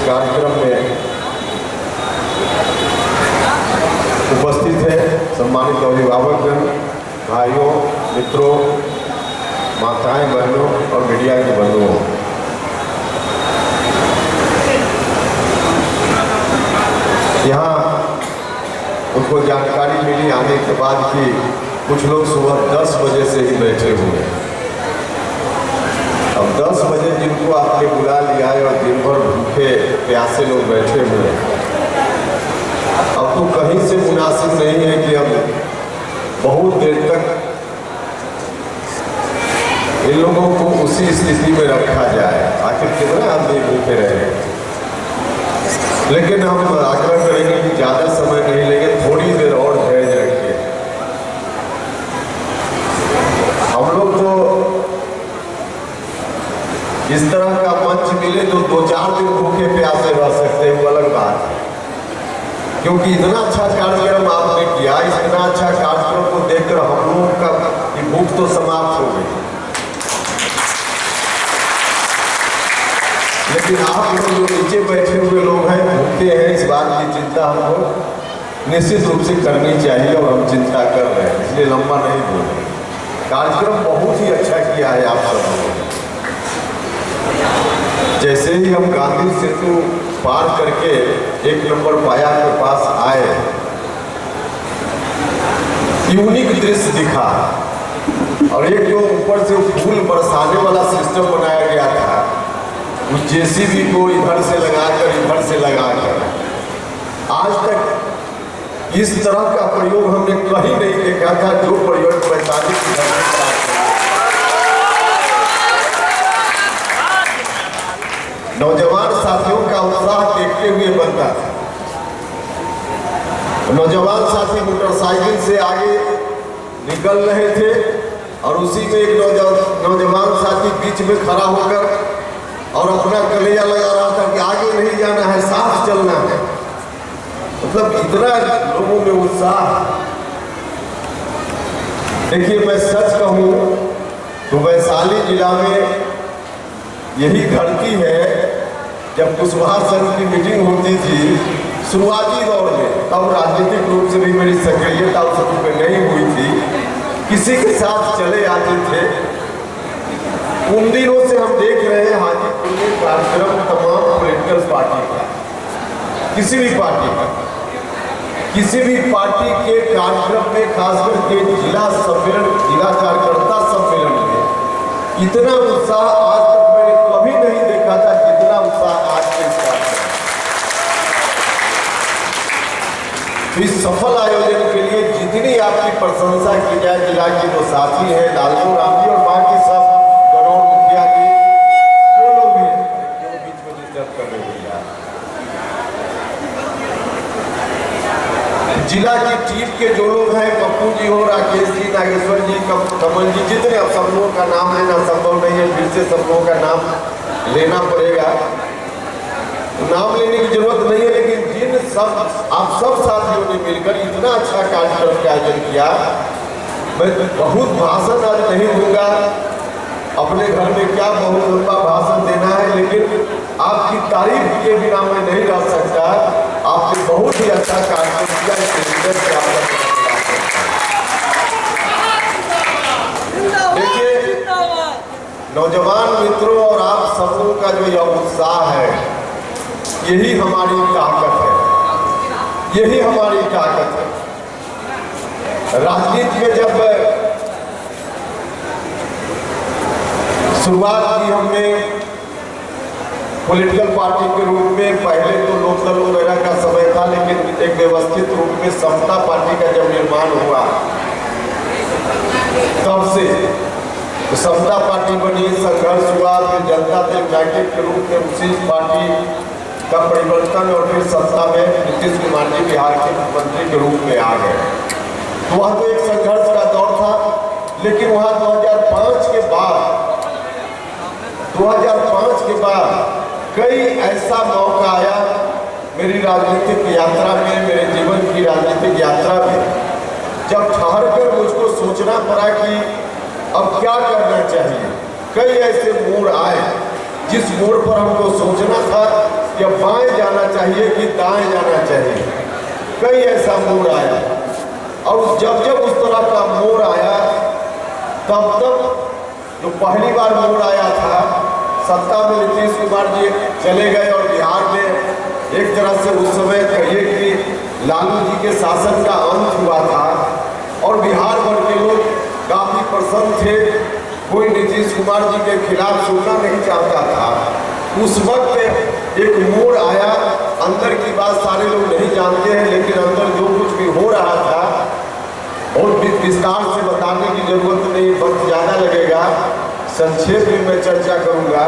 कार्यक्रम में उपस्थित है सम्मानित अभिभावकगण, भाइयों, मित्रों, माताएं, बहनों और मीडिया के बंधुओं, यहाँ उनको जानकारी मिली आने के बाद कि कुछ लोग सुबह 10 बजे से ही बैठे हुए हैं। अब 10 बजे जिनको आपने बुला लिया है और दिन भर भूखे प्यासे लोग बैठे हुए हैं, अब तो कहीं से मुनासिब नहीं है कि अब बहुत देर तक इन लोगों को उसी स्थिति में रखा जाए। आखिर कितना आदमी भूखे रहे। लेकिन हम आग्रह करेंगे कि ज़्यादा समय नहीं लेंगे, थोड़ी देर और धैर्य रखिए। हम लोग तो इस तरह का मंच मिले तो 2-4 दिन भूखे प्यासे रह सकते हैं, वो अलग बात है। क्योंकि इतना अच्छा कार्यक्रम आपने किया, इतना अच्छा कार्यक्रम को देखकर हम लोगों का भूख तो समाप्त हो गई। लेकिन आप लोग जो नीचे बैठे हुए लोग हैं, भूखे हैं, इस बात की चिंता हमको निश्चित रूप से करनी चाहिए और हम चिंता कर रहे हैं, इसलिए लंबा नहीं बोले। कार्यक्रम बहुत ही अच्छा किया है आप सब लोगों ने। जैसे ही हम गांधी सेतु पार करके 1 नंबर पाया के पास आए, यूनिक दृश्य दिखा और एक जो ऊपर से फूल बरसाने वाला सिस्टम बनाया गया था, उस जेसीबी को इधर से लगाकर इधर से लगाकर, आज तक इस तरह का प्रयोग हमने कहीं नहीं देखा था जो प्रयोग वैशाली की धरती पर। नौजवान साथियों का उत्साह देखते हुए बनता था। नौजवान साथी मोटरसाइकिल से आगे निकल रहे थे और उसी में एक नौजवान साथी बीच में खड़ा होकर और अपना कलेजा लगा रहा था कि आगे नहीं जाना है, साथ चलना है। मतलब इतना लोगों में उत्साह। देखिए, मैं सच कहूँ तो वैशाली जिला में यही धरती है जब कुशवाहा संघ की मीटिंग होती थी शुरुआती दौर में, तब राजनीतिक रूप से भी मेरी सक्रियता उस रूप में नहीं हुई थी, किसी के साथ चले आते थे। उन दिनों से हम देख रहे हैं हाजीपुर में कार्यक्रम तमाम पॉलिटिकल पार्टी का, किसी भी पार्टी का, किसी भी पार्टी के कार्यक्रम में, खासकर के जिला सम्मेलन, जिला कार्यकर्ता सम्मेलन में इतना उत्साह आज तक मैंने कभी नहीं देखा था जितना उत्साह आज के इस कार्यक्रम। इस सफल आयोजन के लिए जितनी आपकी प्रशंसा की जाए, जिला के जो साथी हैं, लालू राम जी और बाकी सब गणौर मुखिया जी, जो लोग हैं जो बीच में डिस्टर्ब कर रहे हैं, जिला की टीम के जो लोग हैं, पप्पू जी हो, राकेश जी, नागेश्वर जी, कमल जी, जितने, अब सब लोगों का नाम लेना संभव नहीं है, फिर से सब लोगों का नाम लेना पड़ेगा। नाम लेने की जरूरत नहीं है, लेकिन जिन सब आप सब साथियों ने मिलकर इतना अच्छा कार्यक्रम का आयोजन किया, मैं बहुत भाषण आज नहीं दूंगा, अपने घर में क्या बहुत लंबा भाषण देना है, लेकिन आपकी तारीफ किए बिना मैं नहीं रह सकता। आपने बहुत ही अच्छा कार्यक्रम किया, देखिए नौजवान मित्रों और आप सब लोगों का जो यह उत्साह है, यही हमारी ताकत है, यही हमारी ताकत है। राजनीति में जब शुरुआत की हमने पॉलिटिकल पार्टी के रूप में, पहले तो लोकदल वगैरह का समय था, लेकिन एक व्यवस्थित रूप में समता पार्टी का जब निर्माण हुआ, तब से समता पार्टी बनी, संघर्ष हुआ, फिर जनता दल यूनाइटेड के रूप में उसी पार्टी का परिवर्तन और फिर सत्ता में नीतीश कुमार जी बिहार के मुख्यमंत्री के रूप में आ गए। तो वह तो एक संघर्ष का दौर था, लेकिन वहाँ 2005 के बाद कई ऐसा मौका आया मेरी राजनीतिक यात्रा में, मेरे जीवन की राजनीतिक यात्रा में, जब ठहर कर मुझको सोचना पड़ा कि अब क्या करना चाहिए। कई ऐसे मोड़ आए जिस मोड़ पर हमको सोचना था कि अब बाएं जाना चाहिए कि दाएं जाना चाहिए। कई ऐसा मोड़ आया और जब जब उस तरह का मोड़ आया तब तब जो पहली बार मोड़ आया था, सत्ता में नीतीश कुमार जी चले गए और बिहार में एक तरह से उस समय कहिए कि लालू जी के शासन का अंत हुआ था और बिहार भर के लोग काफ़ी प्रसन्न थे। कोई नीतीश कुमार जी के खिलाफ सुनना नहीं चाहता था। उस वक्त एक मोड़ आया। अंदर की बात सारे लोग नहीं जानते हैं, लेकिन अंदर जो कुछ भी हो रहा था और विस्तार से बताने की जरूरत नहीं, वक्त ज़्यादा लगेगा, संक्षेप में मैं चर्चा करूँगा।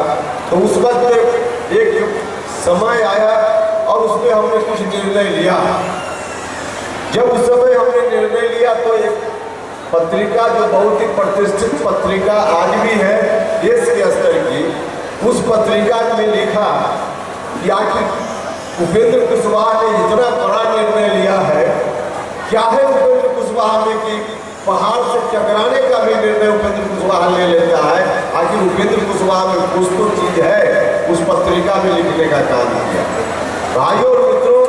तो उस वक्त एक समय आया और उसमें हमने कुछ निर्णय लिया। जब उस समय हमने निर्णय लिया तो एक पत्रिका जो बहुत ही प्रतिष्ठित पत्रिका आज भी है देश के स्तर की, उस पत्रिका में लिखा कि आखिर उपेंद्र कुशवाहा ने इतना बड़ा निर्णय लिया है। क्या है उपेंद्र कुशवाहा में कि पहाड़ से टकराने का भी निर्णय उपेंद्र कुशवाहा ले लेता है। आखिर उपेंद्र कुशवाहा में कुछ तो चीज है, उस पत्रिका में लिखने का काम किया। भाइयों और मित्रों,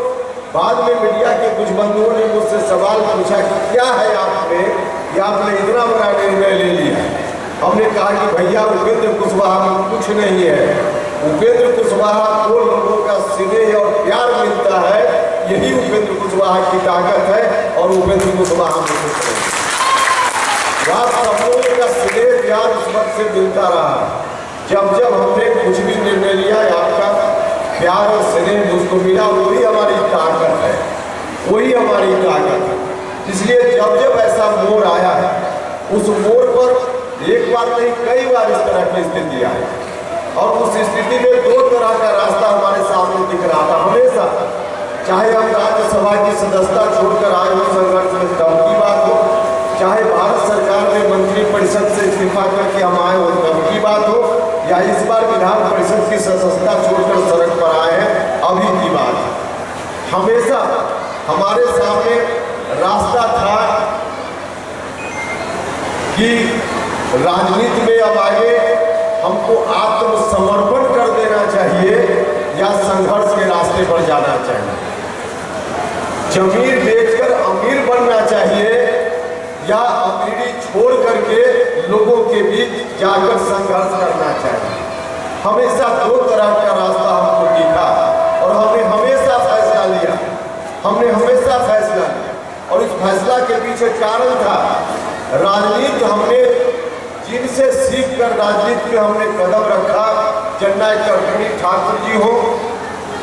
बाद में मीडिया के कुछ बंधुओं ने मुझसे सवाल पूछा कि क्या है आप में कि आपने इतना बड़ा निर्णय ले लिया। हमने कहा कि भैया उपेंद्र कुशवाहा में कुछ नहीं है। उपेंद्र कुशवाहा को लोगों का स्नेह और प्यार मिलता है, यही उपेंद्र कुशवाहा की ताकत है और उपेंद्र कुशवाहा में कुछ नहीं। सब लोगों का स्नेह प्यार उस वक्त से मिलता रहा जब जब हमने कुछ भी निर्णय लिया। आपका प्यार और स्नेह मुझको मिला, वही हमारी ताकत है, वही हमारी ताकत है। इसलिए जब जब ऐसा मोड़ आया है, उस मोड़ पर एक बार नहीं कई बार इस तरह की स्थिति आई और उस स्थिति में दो तरह का रास्ता हमारे सामने दिख रहा था हमेशा। चाहे हम राज्यसभा की सदस्यता छोड़कर आए हो, संघर्ष में तब की बात हो, चाहे भारत सरकार में मंत्रिपरिषद से इस्तीफा करके हम आए हो तब की बात हो, या इस बार विधान परिषद की सदस्यता छोड़कर सड़क पर आए हैं अभी की बात है। हमेशा हमारे सामने रास्ता था कि राजनीति में अब आगे हमको आत्मसमर्पण कर देना चाहिए या संघर्ष के रास्ते पर जाना चाहिए। जमीर बेचकर अमीर बनना चाहिए या अमीरी छोड़ करके लोगों के बीच जाकर संघर्ष करना चाहिए। हमेशा दो तरह का रास्ता हमको दिखा और हमने हमेशा फैसला लिया। हमने हमेशा फैसला लिया और इस फैसला के पीछे कारण था राजनीति। हमने जिनसे सीख कर राजनीति में हमने कदम रखा, जननायक कर्मणी ठाकुर जी हो,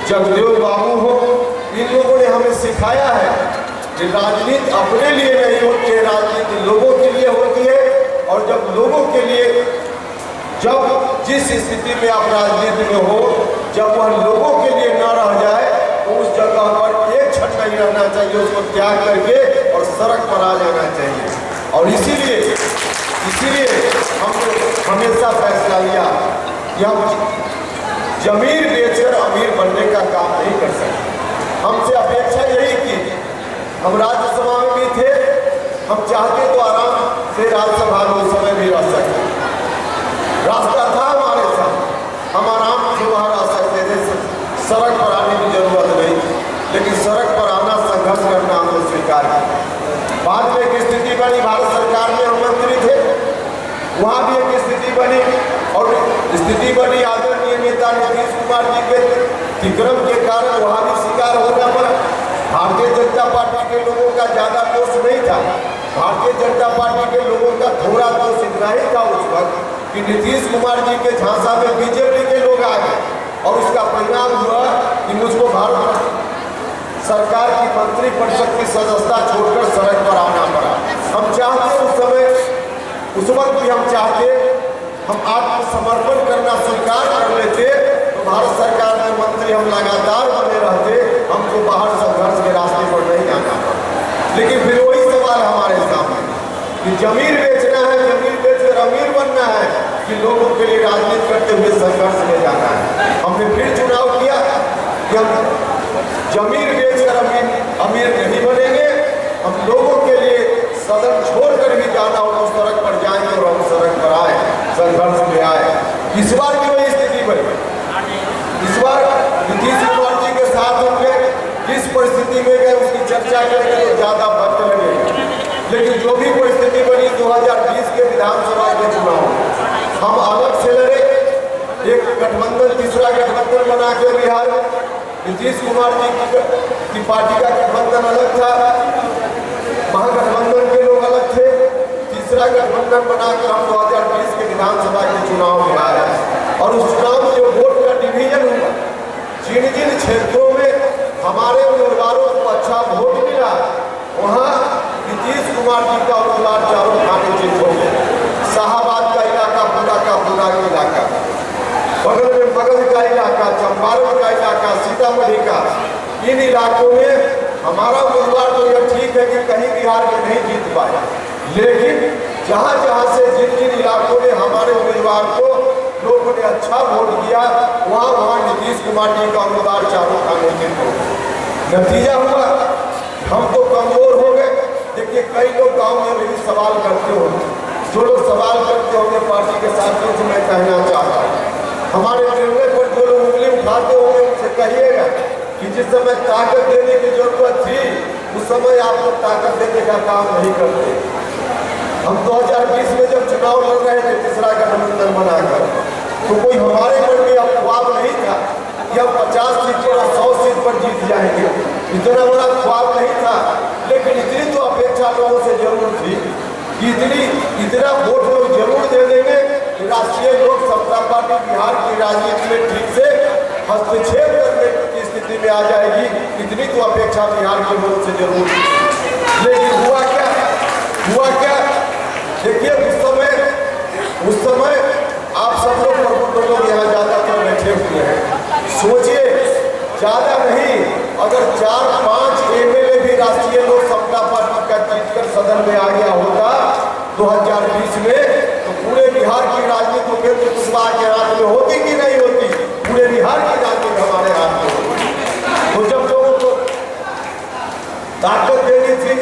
जगदेव बाबू हो, इन लोगों ने हमें सिखाया है कि राजनीति अपने लिए नहीं होती है, राजनीति लोगों के लिए होती है। और जब लोगों के लिए, जब जिस स्थिति में आप राजनीति में हो, जब वह लोगों के लिए न रह जाए तो उस जगह पर एक क्षण नहीं रहना चाहिए, उसको त्याग करके और सड़क पर आ जाना चाहिए। और इसीलिए हमने हमेशा फैसला लिया कि हम जमीर बेचकर अमीर बनने का काम नहीं कर सकते। हमसे अपेक्षा यही की। हम राज्यसभा में भी थे, हम चाहते तो आराम से राज्यसभा में उस समय भी रह सकते, रास्ता था हमारे साथ, हम आराम से वहाँ रह सकते थे, सड़क पर आने की जरूरत नहीं। लेकिन सड़क पर आना, संघर्ष करना हमने स्वीकार किया। बाद में एक स्थिति बनी, भारत सरकार में हम मंत्री थे, वहाँ भी एक स्थिति बनी और स्थिति बनी आदरणीय नेता नीतीश कुमार जी के तिक्रम के कारण वहाँ भी शिकार होना पड़ा। भारतीय जनता पार्टी के लोगों का ज्यादा दोष नहीं था। भारतीय जनता पार्टी के लोगों का थोड़ा दोष इतना ही था उस वक्त कि नीतीश कुमार जी के झांसा में बीजेपी के लोग आ गए और उसका परिणाम हुआ कि मुझको भारत सरकार की मंत्रिपरिषद की सदस्यता छोड़कर सड़क पर आना पड़ा। हम चाहते उस समय, उस वक्त भी हम चाहते, हम आत्मसमर्पण करना स्वीकार कर लेते तो भारत सरकार में मंत्री हम लगातार बने रहते, हमको बाहर संघर्ष के रास्ते पर नहीं आना पड़ा। लेकिन फिर वही सवाल हमारे सामने कि जमीर बेचना है, जमीर बेचकर अमीर बनना है कि लोगों के लिए राजनीति करते हुए संघर्ष में जाना है। हमने फिर चुनाव किया कि हम जमीर बेचकर अमीर नहीं बनेंगे, हम लोगों के लिए सदन छोड़कर भी जाना हो तो सड़क पर जाएंगे और हम सड़क पर आए, संघर्ष में आए। इस बार की वही स्थिति बनी। इस बार नीतीश चर्चा करेंगे तो ज़्यादा वक्त लगेगा। लेकिन जो भी परिस्थिति बनी 2020 के विधानसभा के चुनाव हम अलग से लड़े, एक गठबंधन, तीसरा गठबंधन बना के बिहार में नीतीश कुमार जी की पार्टी का गठबंधन अलग था, महागठबंधन के लोग अलग थे, तीसरा गठबंधन बनाकर हम 2020 के विधानसभा के चुनाव में आए और उस चुनाव में जो वोट का डिवीजन हुआ, जिन जिन क्षेत्रों में हमारे उम्मीदवारों को अच्छा वोट मिला वहाँ नीतीश कुमार जी का उम्मीदवार चारों खाने जीत हो गया। शाहबाद का इलाका पूरा का पूरा इलाका, बगल में बगल का इलाका, चंपारण का इलाका, सीतामढ़ी का, इन इलाकों में हमारा उम्मीदवार तो यह ठीक है कि कहीं बिहार में नहीं जीत पाए, लेकिन जहाँ जहाँ से जिन जिन इलाकों में हमारे उम्मीदवार को लोगों ने अच्छा वोट दिया वहाँ वहाँ नीतीश कुमार जी का उम्मीदवार चारों खाने जीत हो गया। नतीजा हुआ हम तो कमजोर हो गए। देखिए कई लोग गाँव में भी सवाल करते होंगे, जो लोग सवाल करते होंगे पार्टी के साथियों से मैं कहना चाहता हूँ, हमारे निर्णय पर जो लोग उंगली उठाते होंगे उनसे कहिएगा कि जिस समय ताकत देने की जरूरत थी उस समय आप लोग ताकत देने का काम नहीं करते। हम 2020 में जब चुनाव लड़ रहे थे तीसरा गठबंधन बनाकर, तो कोई हमारे मन में ख्वाब नहीं था कि हम 50 सीट पर और 100 सीट पर जीत जाएंगे, इतना बड़ा ख्वाब नहीं था। लेकिन इतनी तो अपेक्षा लोगों से जरूर थी कि इतना वोट लोग जरूर दे देंगे कि राष्ट्रीय लोक समता पार्टी बिहार की राजनीति में ठीक से हस्तक्षेप करने की स्थिति में आ जाएगी, इतनी तो अपेक्षा बिहार के लोगों से जरूर थी। लेकिन हुआ क्या देखिए उस समय आप सब लोग यहाँ ज़्यादातर बैठे हुए हैं, सोचिए ज़्यादा नहीं, अगर 4-5 एमएलए भी राष्ट्रीय लोक समता पार्टी का जीतकर सदन में आ गया होता 2020 में, तो पूरे बिहार की राजनीति उपेंद्र कुशवाहा के हाथ में होती कि नहीं होती? पूरे बिहार की राजनीति हमारे हाथ में होती। तो जब लोगों को ताकत देनी थी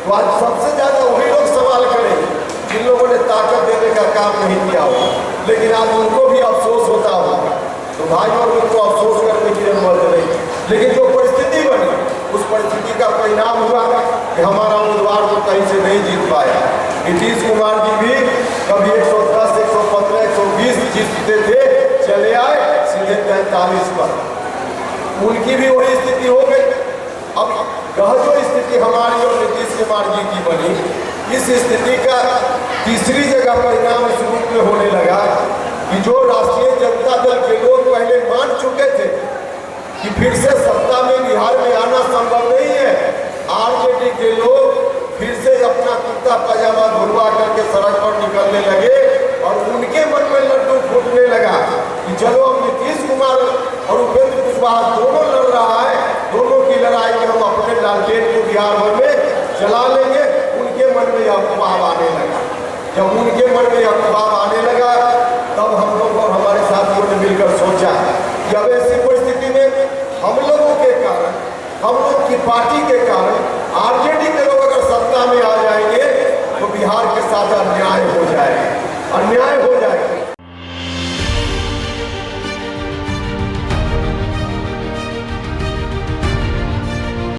तो आज सबसे ज़्यादा वही लोग सवाल करेंगे जिन लोगों ने ताकत देने का काम नहीं किया होगा, लेकिन आज उनको भी अफसोस होता होगा। तो भाइयों और उनको अफसोस करने की जरूरत नहीं, लेकिन जो परिस्थिति बनी उस परिस्थिति का परिणाम हुआ कि हमारा उम्मीदवार को कहीं से नहीं जीत पाया। नीतीश कुमार जी भी कभी 110, 115, 120 जीतते थे, चले आए सीधे 43 पर, उनकी भी वही स्थिति हो गई। अब जो स्थिति हमारी और नीतीश कुमार जी की बनी, इस स्थिति का तीसरी जगह परिणाम इस रूप में होने लगा कि जो राष्ट्रीय जनता दल के लोग पहले मान चुके थे कि फिर से सत्ता में बिहार में आना संभव नहीं है, आरजेडी के लोग फिर से अपना कुर्ता पजामा धुलवा करके सड़क पर निकलने लगे और उनके मन में लड्डू फूटने लगा कि चलो अब नीतीश कुमार और उपेंद्र कुशवाहा दोनों लड़ रहा है, दोनों की लड़ाई में हम अपने लालटेन को बिहार भर में चला लेंगे। उनके मन में अफवाह आने लगा। जब उनके मन में अफवाह आने लगा तब हम लोग और हमारे साथियों ने मिलकर सोचा कि अब ऐसी परिस्थिति में हम लोगों के कारण, हम लोग की पार्टी के कारण आरजेडी के लोग अगर सत्ता में आ जाएंगे तो बिहार के साथ अन्याय हो जाएगा। अन्याय